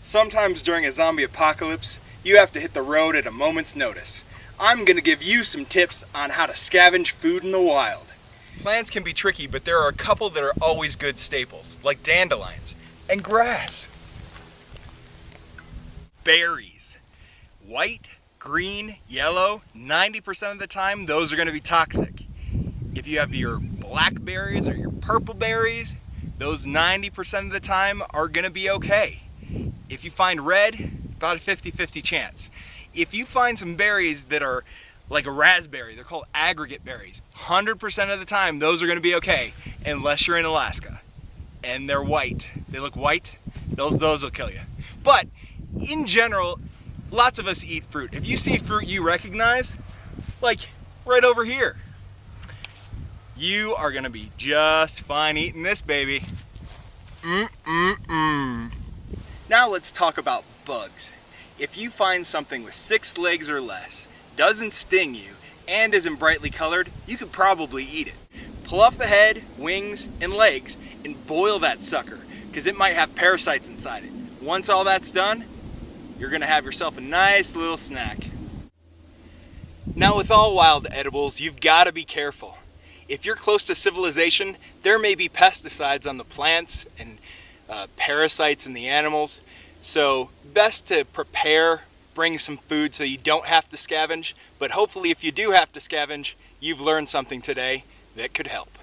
Sometimes during a zombie apocalypse, you have to hit the road at a moment's notice. I'm gonna give you some tips on how to scavenge food in the wild. Plants can be tricky, but there are a couple that are always good staples, like dandelions and grass. Berries. White, green, yellow, 90% of the time, those are gonna be toxic. If you have your blackberries or your purple berries, those 90% of the time are gonna be okay. If you find red, about a 50-50 chance. If you find some berries that are like a raspberry, they're called aggregate berries, 100% of the time those are gonna be okay, unless you're in Alaska. And they're white. They look white, those will kill you. But in general, lots of us eat fruit. If you see fruit you recognize, like right over here, you are gonna be just fine eating this baby. Now let's talk about bugs. If you find something with 6 legs or less, doesn't sting you, and isn't brightly colored, you could probably eat it. Pull off the head, wings, and legs and boil that sucker, because it might have parasites inside it. Once all that's done, you're gonna have yourself a nice little snack. Now with all wild edibles, you've gotta be careful. If you're close to civilization, there may be pesticides on the plants and parasites in the animals. So best to prepare, bring some food so you don't have to scavenge. But hopefully if you do have to scavenge, you've learned something today that could help.